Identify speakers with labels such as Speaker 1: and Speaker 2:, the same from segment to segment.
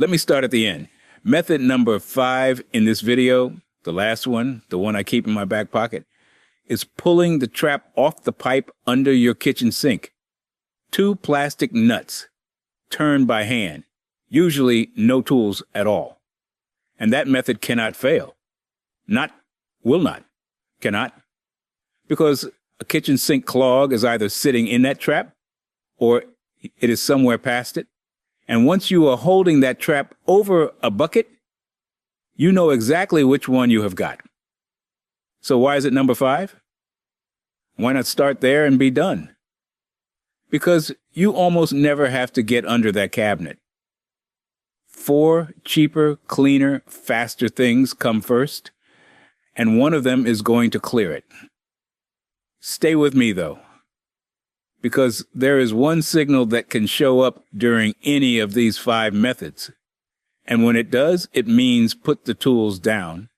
Speaker 1: Let me start at the end. Method number 5 in this video, the last one, the one I keep in my back pocket, is pulling the trap off the pipe under your kitchen sink. 2 plastic nuts, turned by hand, usually no tools at all. And that method cannot fail. Cannot. Because a kitchen sink clog is either sitting in that trap or it is somewhere past it. And once you are holding that trap over a bucket, you know exactly which one you have got. So why is it number 5? Why not start there and be done? Because you almost never have to get under that cabinet. 4 cheaper, cleaner, faster things come first, and one of them is going to clear it. Stay with me, though, because there is one signal that can show up during any of these 5 methods. And when it does, it means put the tools down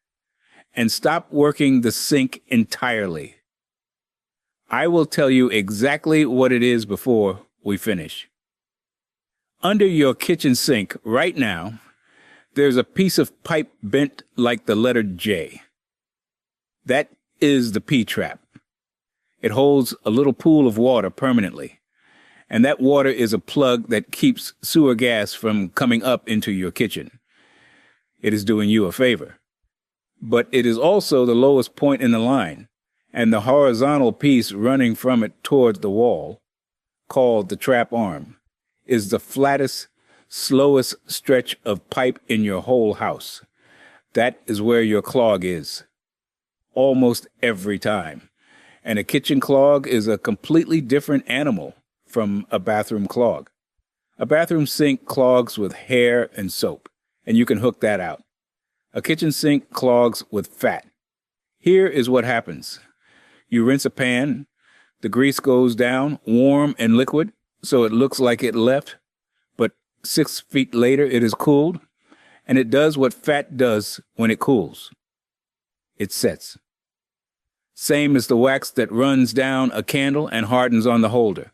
Speaker 1: and stop working the sink entirely. I will tell you exactly what it is before we finish. Under your kitchen sink right now, there's a piece of pipe bent like the letter J. That is the P-trap. It holds a little pool of water permanently, and that water is a plug that keeps sewer gas from coming up into your kitchen. It is doing you a favor. But it is also the lowest point in the line, and the horizontal piece running from it towards the wall, called the trap arm, is the flattest, slowest stretch of pipe in your whole house. That is where your clog is. Almost every time. And a kitchen clog is a completely different animal from a bathroom clog. A bathroom sink clogs with hair and soap, and you can hook that out. A kitchen sink clogs with fat. Here is what happens. You rinse a pan, the grease goes down, warm and liquid, so it looks like it left, but 6 feet later it is cooled, and it does what fat does when it cools. It sets. Same as the wax that runs down a candle and hardens on the holder.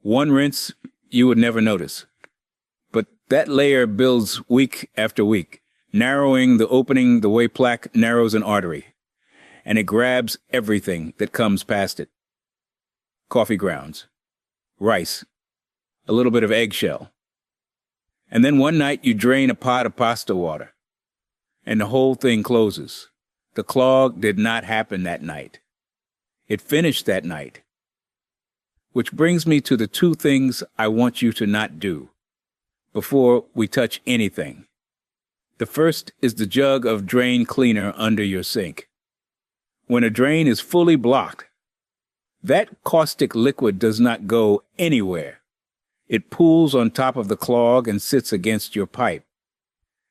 Speaker 1: One rinse, you would never notice. But that layer builds week after week, narrowing the opening the way plaque narrows an artery. And it grabs everything that comes past it. Coffee grounds, rice, a little bit of eggshell. And then one night you drain a pot of pasta water, and the whole thing closes. The clog did not happen that night. It finished that night. Which brings me to the 2 things I want you to not do before we touch anything. The first is the jug of drain cleaner under your sink. When a drain is fully blocked, that caustic liquid does not go anywhere. It pools on top of the clog and sits against your pipe.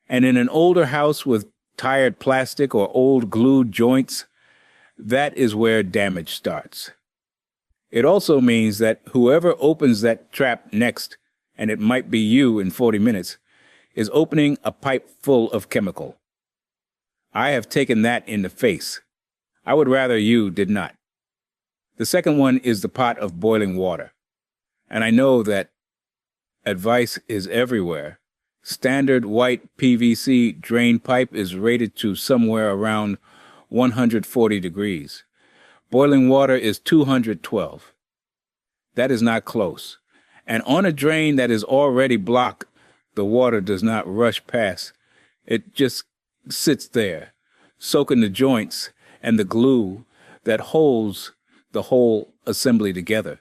Speaker 1: And in an older house with tired plastic or old glued joints, that is where damage starts. It also means that whoever opens that trap next, and it might be you in 40 minutes, is opening a pipe full of chemical. I have taken that in the face. I would rather you did not. The second one is the pot of boiling water. And I know that advice is everywhere. Standard white PVC drain pipe is rated to somewhere around 140 degrees. Boiling water is 212. That is not close. And on a drain that is already blocked, the water does not rush past. It just sits there, soaking the joints and the glue that holds the whole assembly together.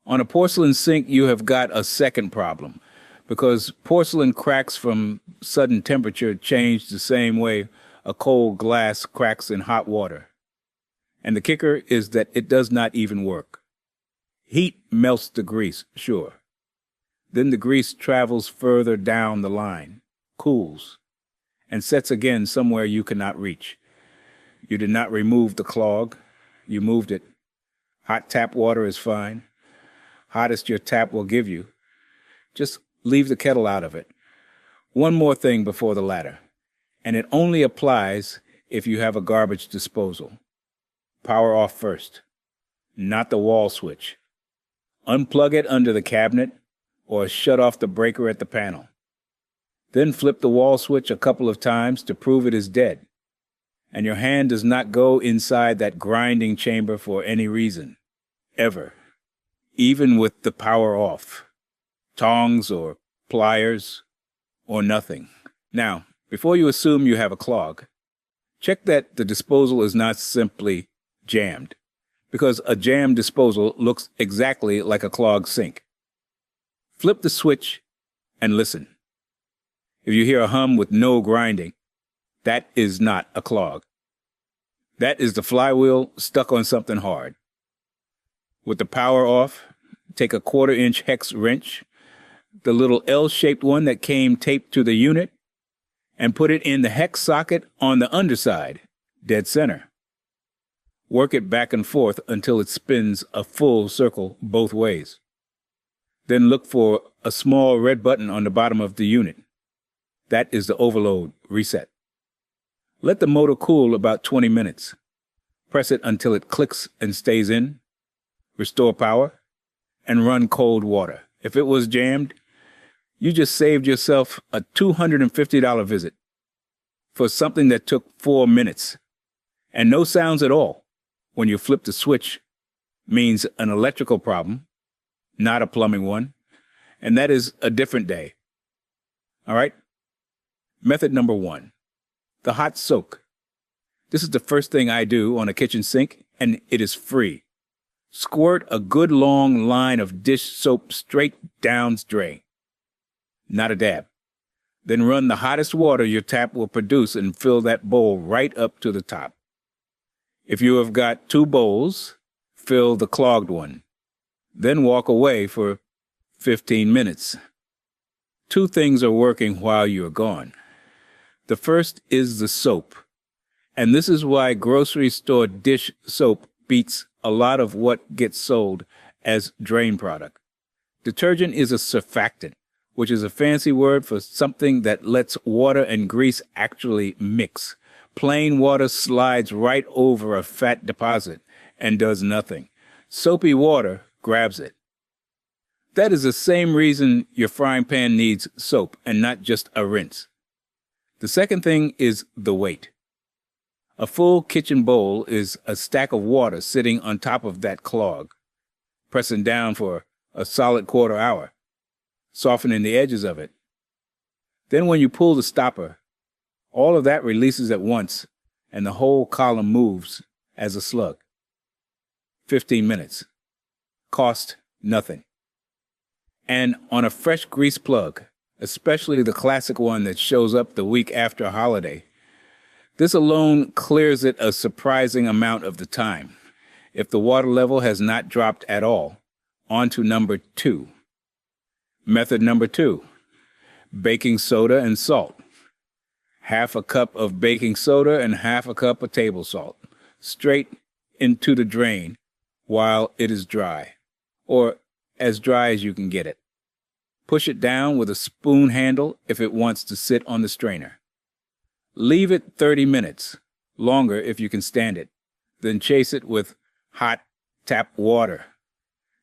Speaker 1: On a porcelain sink, you have got a second problem, because porcelain cracks from sudden temperature change the same way a cold glass cracks in hot water. And the kicker is that it does not even work. Heat melts the grease, sure. Then the grease travels further down the line, cools, and sets again somewhere you cannot reach. You did not remove the clog. You moved it. Hot tap water is fine. Hottest your tap will give you. Just leave the kettle out of it. One more thing before the ladder, and it only applies if you have a garbage disposal. Power off first, not the wall switch. Unplug it under the cabinet or shut off the breaker at the panel. Then flip the wall switch a couple of times to prove it is dead, and your hand does not go inside that grinding chamber for any reason, ever, even with the power off, tongs or pliers or nothing. Now, before you assume you have a clog, check that the disposal is not simply jammed, because a jammed disposal looks exactly like a clogged sink. Flip the switch and listen. If you hear a hum with no grinding, that is not a clog. That is the flywheel stuck on something hard. With the power off, take a 1/4-inch hex wrench, the little L-shaped one that came taped to the unit, and put it in the hex socket on the underside, dead center. Work it back and forth until it spins a full circle both ways. Then look for a small red button on the bottom of the unit. That is the overload reset. Let the motor cool about 20 minutes. Press it until it clicks and stays in. Restore power and run cold water. If it was jammed, you just saved yourself a $250 visit for something that took 4 minutes. And no sounds at all when you flip the switch means an electrical problem, not a plumbing one. And that is a different day. All right? Method number 1, the hot soak. This is the first thing I do on a kitchen sink, and it is free. Squirt a good long line of dish soap straight down drain. Not a dab. Then run the hottest water your tap will produce and fill that bowl right up to the top. If you have got 2 bowls, fill the clogged one. Then walk away for 15 minutes. 2 things are working while you are gone. The first is the soap, and this is why grocery store dish soap beats a lot of what gets sold as drain product. Detergent is a surfactant, which is a fancy word for something that lets water and grease actually mix. Plain water slides right over a fat deposit and does nothing. Soapy water grabs it. That is the same reason your frying pan needs soap and not just a rinse. The second thing is the weight. A full kitchen bowl is a stack of water sitting on top of that clog, pressing down for a solid 1/4 hour, softening the edges of it. Then when you pull the stopper, all of that releases at once, and the whole column moves as a slug. 15 minutes. Cost nothing. And on a fresh grease plug, especially the classic one that shows up the week after a holiday, this alone clears it a surprising amount of the time. If the water level has not dropped at all, on to number 2. Method number 2, baking soda and salt. 1/2 cup of baking soda and 1/2 cup of table salt, straight into the drain while it is dry, or as dry as you can get it. Push it down with a spoon handle if it wants to sit on the strainer. Leave it 30 minutes, longer if you can stand it. Then chase it with hot tap water.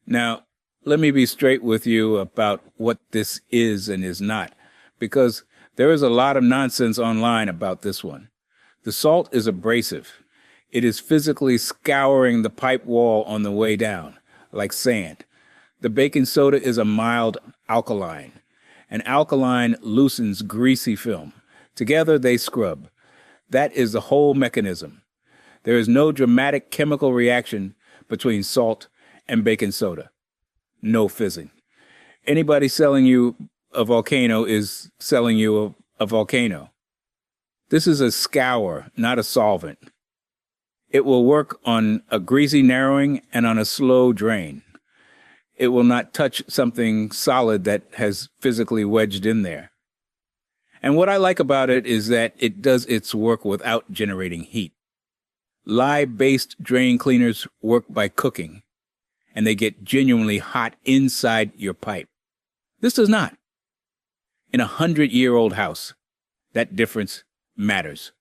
Speaker 1: Now, let me be straight with you about what this is and is not, because there is a lot of nonsense online about this one. The salt is abrasive. It is physically scouring the pipe wall on the way down, like sand. The baking soda is a mild alkaline. An alkaline loosens greasy film. Together they scrub. That is the whole mechanism. There is no dramatic chemical reaction between salt and baking soda. No fizzing. Anybody selling you a volcano is selling you a volcano. This is a scour, not a solvent. It will work on a greasy narrowing and on a slow drain. It will not touch something solid that has physically wedged in there. And what I like about it is that it does its work without generating heat. Lye-based drain cleaners work by cooking, and they get genuinely hot inside your pipe. This does not. In a 100-year-old house, that difference matters.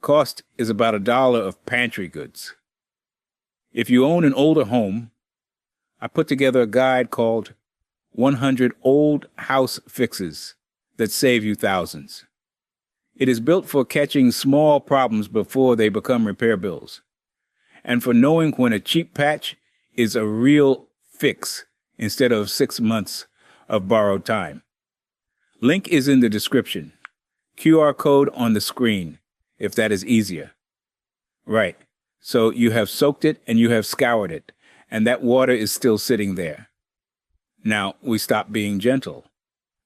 Speaker 1: Cost is about $1 of pantry goods. If you own an older home, I put together a guide called 100 Old House Fixes that save you thousands. It is built for catching small problems before they become repair bills, and for knowing when a cheap patch is a real fix instead of 6 months of borrowed time. Link is in the description. QR code on the screen, if that is easier. Right, so you have soaked it and you have scoured it, and that water is still sitting there. Now we stop being gentle.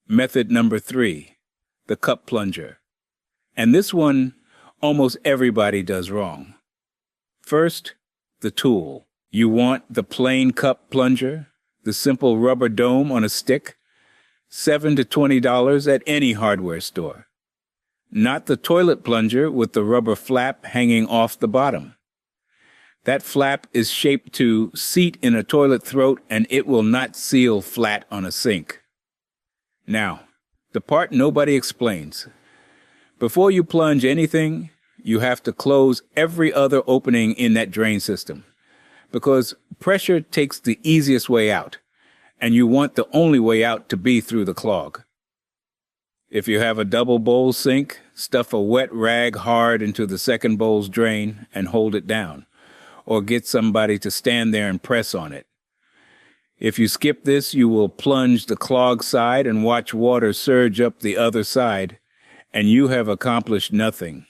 Speaker 1: Method number 3, the cup plunger. And this one, almost everybody does wrong. First, the tool. You want the plain cup plunger, the simple rubber dome on a stick, $7 to $20 at any hardware store. Not the toilet plunger with the rubber flap hanging off the bottom. That flap is shaped to seat in a toilet throat, and it will not seal flat on a sink. Now, the part nobody explains. Before you plunge anything, you have to close every other opening in that drain system, because pressure takes the easiest way out, and you want the only way out to be through the clog. If you have a double bowl sink, stuff a wet rag hard into the second bowl's drain and hold it down, or get somebody to stand there and press on it. If you skip this, you will plunge the clog side and watch water surge up the other side, and you have accomplished nothing.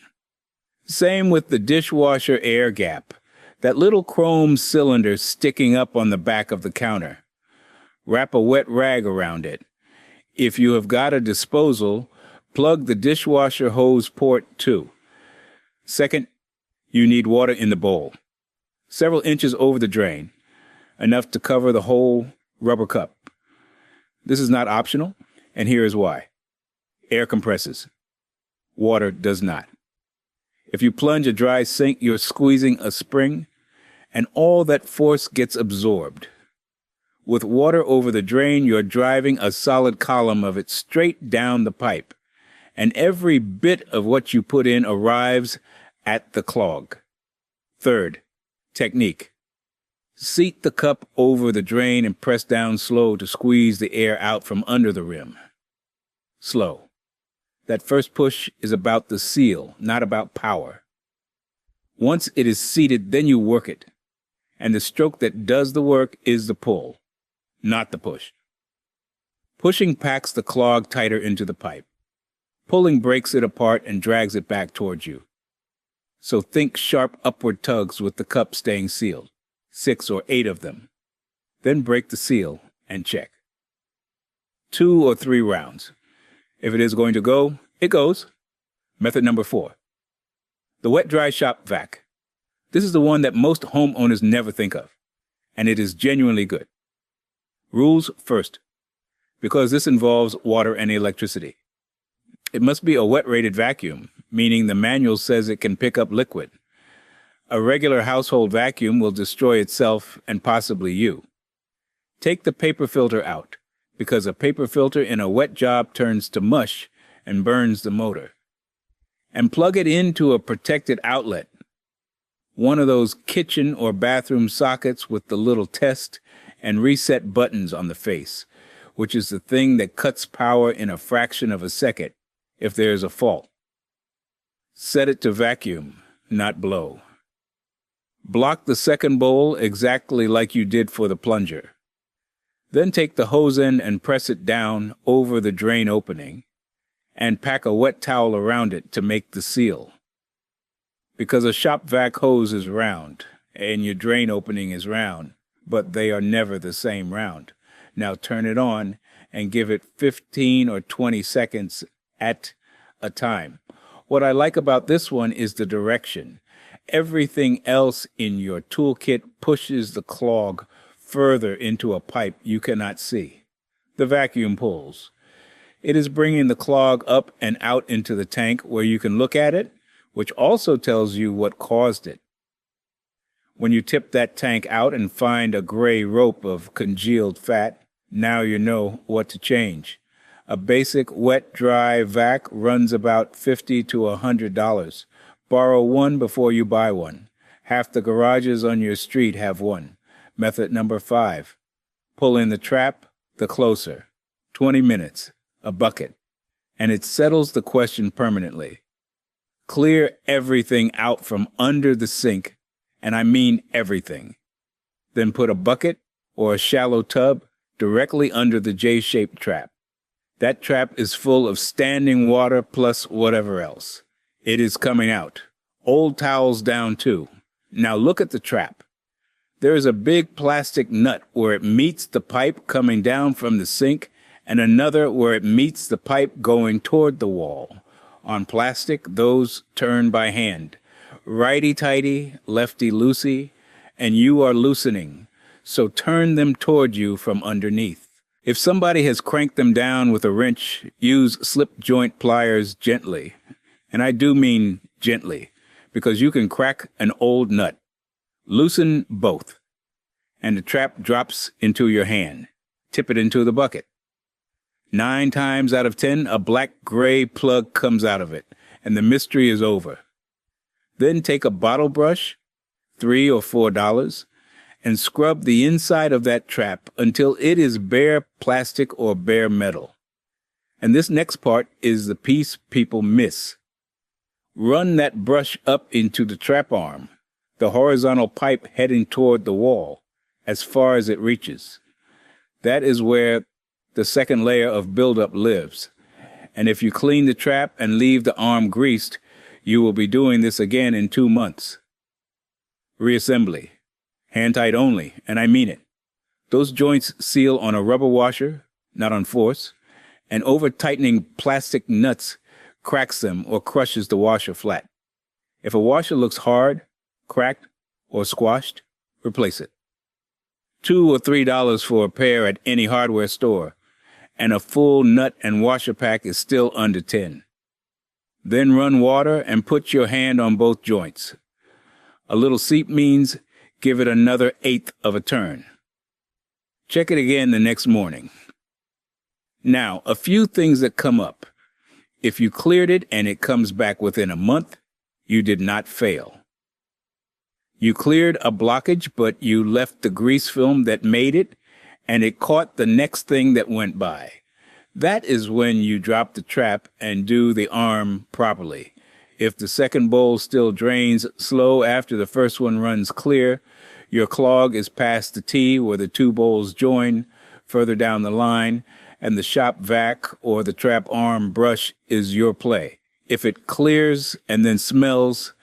Speaker 1: Same with the dishwasher air gap, that little chrome cylinder sticking up on the back of the counter. Wrap a wet rag around it. If you have got a disposal, plug the dishwasher hose port too. Second, you need water in the bowl, several inches over the drain, enough to cover the whole rubber cup. This is not optional, and here is why. Air compresses. Water does not. If you plunge a dry sink, you're squeezing a spring, and all that force gets absorbed. With water over the drain, you're driving a solid column of it straight down the pipe, and every bit of what you put in arrives at the clog. Third, technique. Seat the cup over the drain and press down slow to squeeze the air out from under the rim. Slow. That first push is about the seal, not about power. Once it is seated, then you work it. And the stroke that does the work is the pull, not the push. Pushing packs the clog tighter into the pipe. Pulling breaks it apart and drags it back towards you. So think sharp upward tugs with the cup staying sealed, 6 or 8 of them. Then break the seal and check. 2 or 3 rounds. If it is going to go, it goes. Method number 4. The wet-dry shop vac. This is the one that most homeowners never think of, and it is genuinely good. Rules first, because this involves water and electricity. It must be a wet-rated vacuum, meaning the manual says it can pick up liquid. A regular household vacuum will destroy itself and possibly you. Take the paper filter out, because a paper filter in a wet job turns to mush and burns the motor. And plug it into a protected outlet, one of those kitchen or bathroom sockets with the little test and reset buttons on the face, which is the thing that cuts power in a fraction of a second if there is a fault. Set it to vacuum, not blow. Block the second bowl exactly like you did for the plunger. Then take the hose end and press it down over the drain opening, and pack a wet towel around it to make the seal. Because a shop vac hose is round, and your drain opening is round, but they are never the same round. Now turn it on and give it 15 or 20 seconds at a time. What I like about this one is the direction. Everything else in your toolkit pushes the clog further into a pipe you cannot see. The vacuum pulls. It is bringing the clog up and out into the tank where you can look at it, which also tells you what caused it. When you tip that tank out and find a gray rope of congealed fat, now you know what to change. A basic wet-dry vac runs about $50 to $100. Borrow one before you buy one. Half the garages on your street have one. Method number 5. Pull in the trap, the closer. 20 minutes, a bucket. and it settles the question permanently. Clear everything out from under the sink, and I mean everything. Then put a bucket or a shallow tub directly under the J-shaped trap. That trap is full of standing water plus whatever else. It is coming out. Old towels down too. Now look at the trap. There is a big plastic nut where it meets the pipe coming down from the sink, and another where it meets the pipe going toward the wall. On plastic, those turn by hand. Righty-tighty, lefty-loosey, and you are loosening, so turn them toward you from underneath. If somebody has cranked them down with a wrench, use slip joint pliers gently. And I do mean gently, because you can crack an old nut. Loosen both, and the trap drops into your hand. Tip it into the bucket. 9 times out of 10, a black-gray plug comes out of it, and the mystery is over. Then take a bottle brush, $3 or $4, and scrub the inside of that trap until it is bare plastic or bare metal. And this next part is the piece people miss. Run that brush up into the trap arm, the horizontal pipe heading toward the wall, as far as it reaches. That is where the second layer of buildup lives. And if you clean the trap and leave the arm greased, you will be doing this again in 2 months. Reassembly. Hand tight only, and I mean it. Those joints seal on a rubber washer, not on force, and over-tightening plastic nuts cracks them or crushes the washer flat. If a washer looks hard, cracked, or squashed, replace it. $2 or $3 for a pair at any hardware store, and a full nut and washer pack is still under 10. Then run water and put your hand on both joints. A little seep means give it another 1/8 of a turn. Check it again the next morning. Now, a few things that come up. If you cleared it and it comes back within a month, you did not fail. You cleared a blockage, but you left the grease film that made it, and it caught the next thing that went by. That is when you drop the trap and do the arm properly. If the second bowl still drains slow after the first one runs clear, your clog is past the T where the 2 bowls join, further down the line, and the shop vac or the trap arm brush is your play. If it clears and then smells,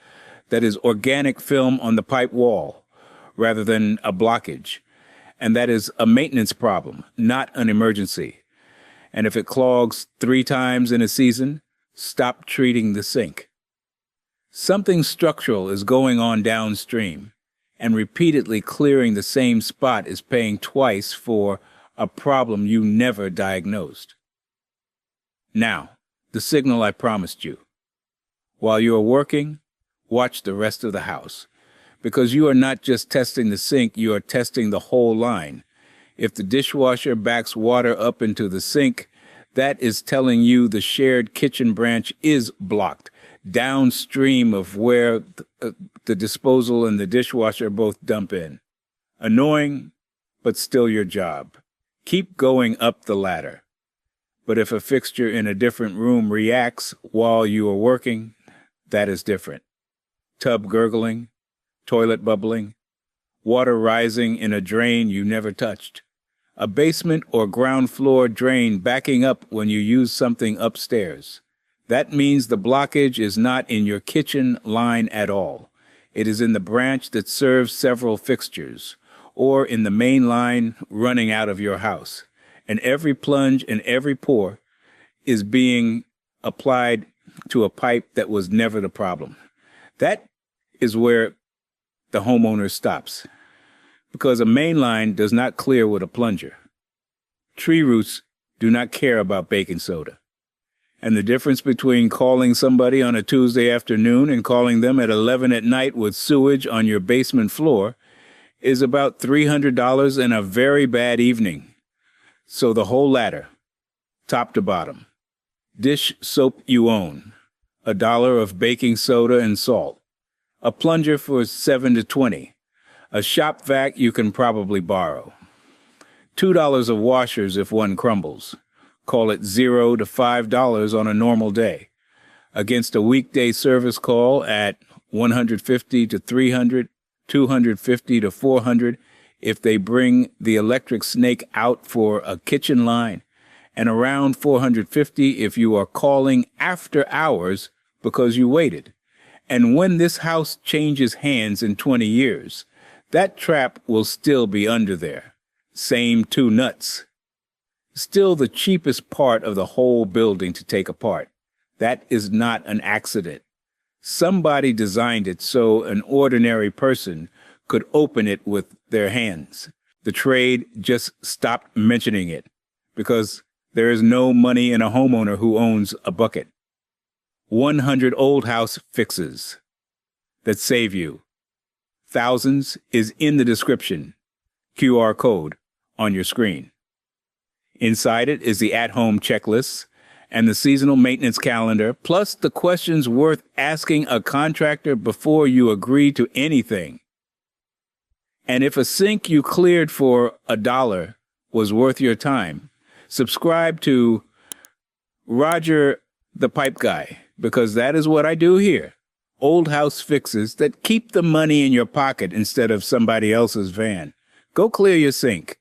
Speaker 1: that is organic film on the pipe wall rather than a blockage. And that is a maintenance problem, not an emergency. And if it clogs 3 times in a season, stop treating the sink. Something structural is going on downstream, and repeatedly clearing the same spot is paying twice for a problem you never diagnosed. Now, the signal I promised you. While you are working, watch the rest of the house, because you are not just testing the sink, you are testing the whole line. If the dishwasher backs water up into the sink, that is telling you the shared kitchen branch is blocked, downstream of where the disposal and the dishwasher both dump in. Annoying, but still your job. Keep going up the ladder. But if a fixture in a different room reacts while you are working, that is different. Tub gurgling, toilet bubbling, water rising in a drain you never touched, a basement or ground floor drain backing up when you use something upstairs. That means the blockage is not in your kitchen line at all. It is in the branch that serves several fixtures, or in the main line running out of your house. And every plunge and every pour is being applied to a pipe that was never the problem. That is where the homeowner stops, because a main line does not clear with a plunger. Tree roots do not care about baking soda. And the difference between calling somebody on a Tuesday afternoon and calling them at 11 at night with sewage on your basement floor is about $300 and a very bad evening. So the whole ladder, top to bottom. Dish soap you own, $1 of baking soda and salt, a plunger for $7 to $20, a shop vac you can probably borrow, $2 of washers if one crumbles, call it $0 to $5 on a normal day, against a weekday service call at $150 to $300, $250 to $400 if they bring the electric snake out for a kitchen line, and around $450 if you are calling after hours because you waited. And when this house changes hands in 20 years, that trap will still be under there. Same two nuts. Still the cheapest part of the whole building to take apart. That is not an accident. Somebody designed it so an ordinary person could open it with their hands. The trade just stopped mentioning it because there is no money in a homeowner who owns a bucket. 100 old house fixes that save you. Thousands is in the description. QR code on your screen. Inside it is the at-home checklist and the seasonal maintenance calendar, plus the questions worth asking a contractor before you agree to anything. And if a sink you cleared for $1 was worth your time, subscribe to Roger the Pipe Guy, because that is what I do here. Old house fixes that keep the money in your pocket instead of somebody else's van. Go clear your sink.